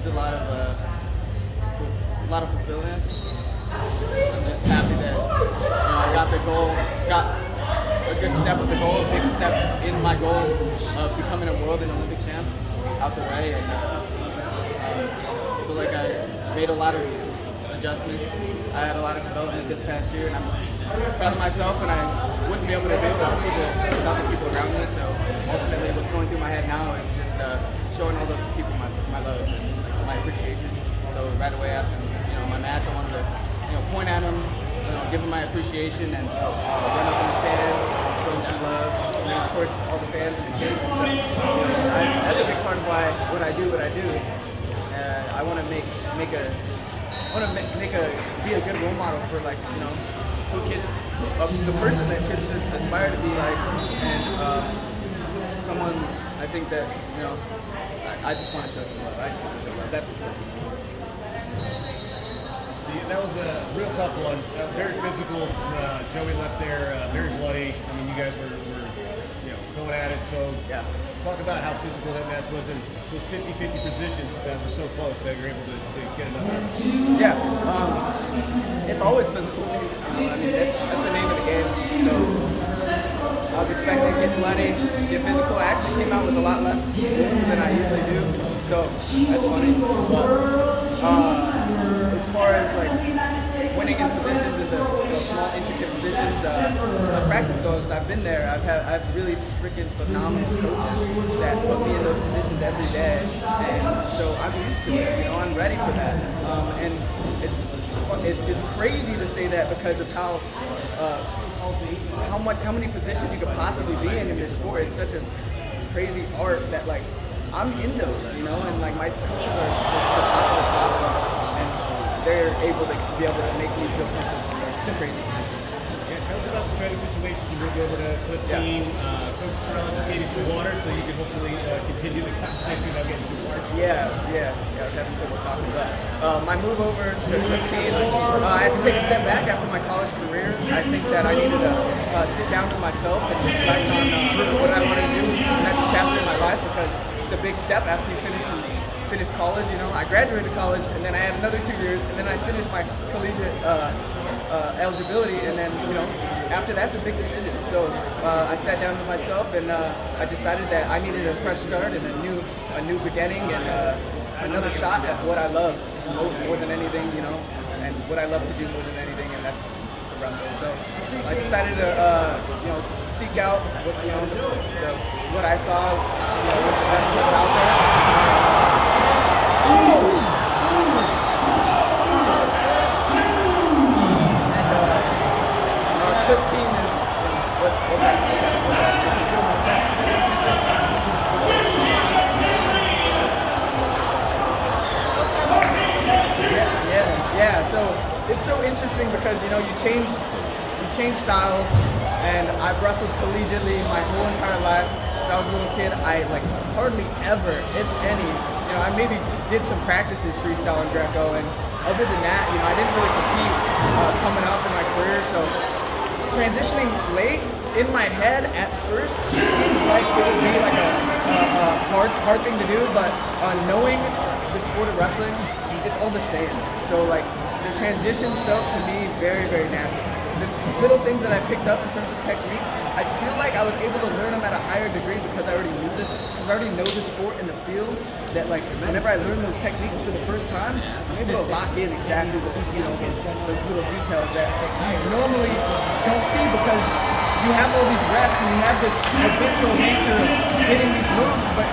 just a lot of fulfillment. I'm just happy that I got the goal, got a good step with the goal, a big step in my goal of becoming a world and Olympic champ out the way, and I feel like I made a lot of adjustments. I had a lot of development this past year, and I'm proud of myself, and I wouldn't be able to do it without the people around me. So ultimately, what's going through my head now is just showing all those people my love and my appreciation. So right away after my match, I wanted to point at them, give them my appreciation, and run up in the stands, show them some love. And then, of course, all the fans and the kids and stuff. That's a big part of what I do. I want to be a good role model for who kids, the person that kids should aspire to be like, and someone I think that I just want to show some love. I just want to show love. That's what that was a real tough one. Very physical. Joey left there very bloody. I mean, you guys were going at it. So yeah. Talk about how physical that match was in those 50-50 positions that were so close that you're able to get another. Yeah. It's always physical. I mean, that's the name of the game. So I was expecting to get bloody, get physical. I actually came out with a lot less than I usually do. So that's funny. But as far as winning in positions in the small intricate positions, I practice those. I've been there. I've really freaking phenomenal coaches that put me in those positions every day, and so I'm used to it. I'm ready for that. And it's crazy to say that because of how many positions you could possibly be in this sport. It's such a crazy art that I'm in those, and my coaches are the top of the top, and they're able to make me feel comfortable. It's crazy. Yeah, tell us about the training situation you were able to put team. Coach Terrell just gave you some water so you can hopefully continue the conversation without getting too hard. Yeah, I was having trouble talking about my move over to 15. I had to take a step back after my college career. I think that I needed to sit down with myself and reflect on what I want to do in the next chapter in my life, because it's a big step after you finish college. I graduated college, and then I had another 2 years, and then I finished my collegiate eligibility, and then after that's a big decision. So I sat down with myself, and I decided that I needed a fresh start and a new beginning, and another shot at what I love more than anything, and what I love to do more than anything, and that's to run. So I decided to seek out what I saw was the best club out there. Yeah, so it's so interesting because you change styles, and I've wrestled collegiately my whole entire life. Since I was a little kid, I hardly ever, if any, I maybe did some practices freestyle and Greco, and other than that, I didn't really compete coming up in my career. So transitioning late in my head at first seems like it would be a hard thing to do, but knowing the sport of wrestling, it's all the same. So the transition felt to me very, very natural. The little things that I picked up in terms of technique, I feel like I was able to learn them at a higher degree because I already knew this. Because I already know the sport and the field. That whenever I learn those techniques for the first time, I'm able to lock in exactly what those little details that I normally don't see, because you have all these reps and you have this habitual nature of hitting these moves, but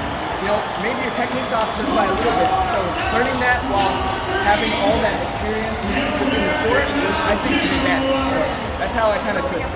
maybe your technique's off just by a little bit. So learning that while having all that experience just in the sport was, I think, the best. So that's how I kind of took it.